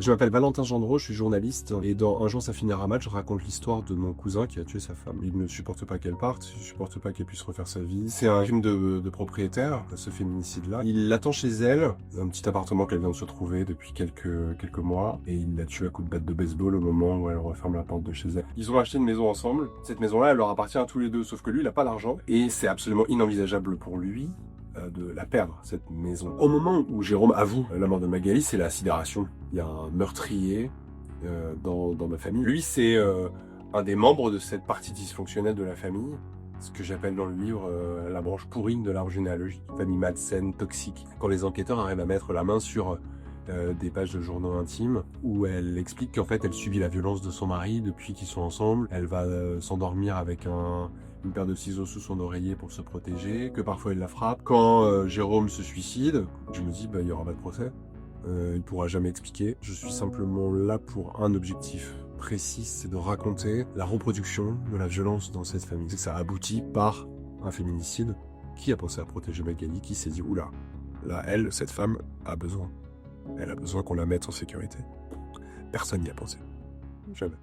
Je m'appelle Valentin Gendreau, je suis journaliste et dans Un jour ça finira mal, je raconte l'histoire de mon cousin qui a tué sa femme. Il ne supporte pas qu'elle parte, il ne supporte pas qu'elle puisse refaire sa vie. C'est un crime de propriétaire, ce féminicide-là. Il l'attend chez elle, un petit appartement qu'elle vient de se trouver depuis quelques mois, et il l'a tué à coups de batte de baseball au moment où elle referme la porte de chez elle. Ils ont acheté une maison ensemble. Cette maison-là, elle leur appartient à tous les deux, sauf que lui, il n'a pas l'argent, et c'est absolument inenvisageable pour lui de la perdre, cette maison. Au moment où Jérôme avoue la mort de Magali, c'est la sidération. Il y a un meurtrier dans ma famille. Lui, c'est un des membres de cette partie dysfonctionnelle de la famille, ce que j'appelle dans le livre la branche pourrie de l'arbre généalogique. Famille malsaine, toxique. Quand les enquêteurs arrivent à mettre la main sur des pages de journaux intimes où elle explique qu'en fait elle subit la violence de son mari depuis qu'ils sont ensemble. Elle va s'endormir avec une paire de ciseaux sous son oreiller pour se protéger, que parfois il la frappe. Quand Jérôme se suicide, je me dis il y aura pas de procès. Il pourra jamais expliquer. Je suis simplement là pour un objectif précis, c'est de raconter la reproduction de la violence dans cette famille. C'est que ça aboutit par un féminicide. Qui a pensé à protéger Magali, qui s'est dit oula, là cette femme a besoin. Elle a besoin qu'on la mette en sécurité. Personne n'y a pensé. Jamais.